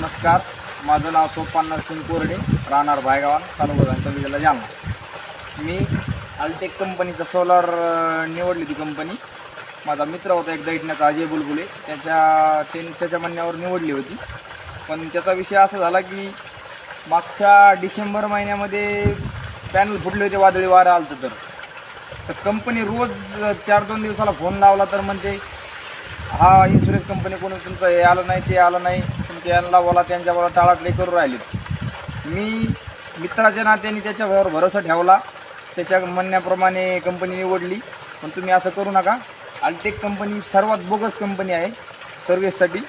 नमस्कार, माझं नाव सोपान सिंग कोरडे, राहणार भायगाव, तालुका घनसावंगी, जिल्हा जालना. मी अल्टेक कंपनीचा सोलार निवडली ती कंपनी. माझा मित्र होता एक दैठण्याचा अजय बुलबुले, त्याच्या म्हणण्यावर निवडली होती. पण त्याचा विषय असा झाला की मागच्या डिसेंबर महिन्यामध्ये पॅनल फुटले होते, वादळी वारं आलं तर कंपनी रोज 4-2 दिवसाला फोन लावला तर म्हणते हा इन्शुरन्स कंपनी कोणी तुमचं हे आलं नाही ते आलं नाही, तुमच्या यांना बोला त्यांच्या बोला, टाळाटळी करू राहिले. मी मित्राच्या नात्याने त्याच्यावर भरोसा ठेवला, त्याच्या म्हणण्याप्रमाणे कंपनी निवडली. पण तुम्ही असं करू नका. अल्टेक कंपनी सर्वात बोगस कंपनी आहे सर्व्हिससाठी.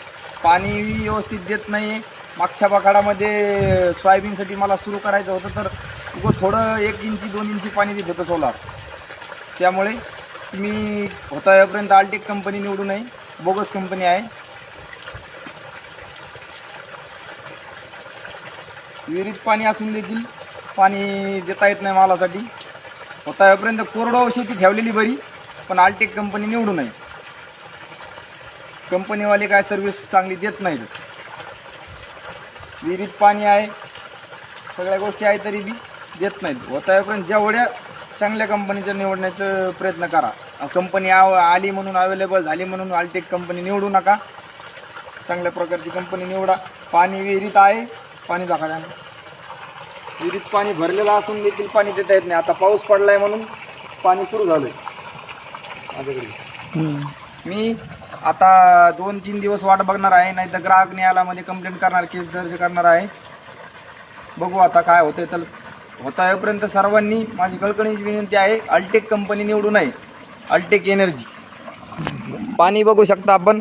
पाणी व्यवस्थित देत नाही आहे. मागच्या बकाडामध्ये सोयाबीनसाठी मला सुरू करायचं होतं तर थोडं 1 इंची 2 इंची पाणी देत होतं सोलार. त्यामुळे मी होतापर्यंत अल्टेक कंपनी निवडू नये, बोगस कंपनी आहे. विहिरीत पाणी असून देखील पाणी देता येत नाही मालासाठी. होतापर्यंत कोरडवाहू शेती ठेवलेली बरी, पण अल्टेक कंपनी निवडू नये. कंपनीवाले काय सर्व्हिस चांगली देत नाहीत. विहिरीत पाणी आहे, सगळ्या गोष्टी आहे, तरी बी देत नाहीत. होतापर्यंत जेवढ्या चांगल्या कंपनीचा निवडण्याचा प्रयत्न करा. कंपनी आली म्हणून, अवेलेबल झाली म्हणून अल्टेक कंपनी निवडू नका. चांगल्या प्रकारची कंपनी निवडा. पाणी विहिरीत आहे, पाणी दाखवा. विहिरीत पाणी भरलेलं असून देखील पाणी देता येत नाही. आता पाऊस पडलाय म्हणून पाणी सुरू झालंय माझ्याकडे. मी आता 2-3 दिवस वाट बघणार आहे, नाही तर ग्राहक न्यायालयामध्ये कंप्लेंट करणार, केस दर्ज करणार आहे. बघू आता काय होतंय. तर होतापर्यंत सर्वांनी माझी कळकळीची विनंती आहे, अल्टेक कंपनी निवडू नये. अल्टेक एनर्जी. पाणी बघू शकता आपण,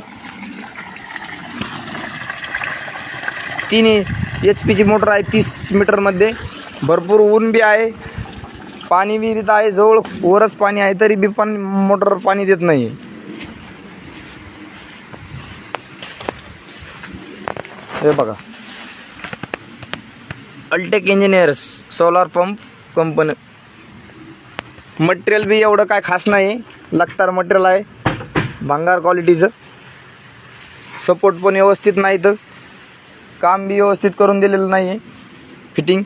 3 HP ची मोटर आहे 30 मीटरमध्ये. भरपूर ऊन बी आहे, पाणी विहिरीत आहे, जवळ वरच पाणी आहे, तरी बी पण मोटर पाणी देत नाही. हे बघा, Altech engineers solar pump company. Material बी एवढं काय खास नाही, लागतार मटेरियल आहे, भंगार क्वालिटीचं. सपोर्ट पण व्यवस्थित नाही, तर काम बी व्यवस्थित करून दिलेलं नाही आहे, फिटिंग.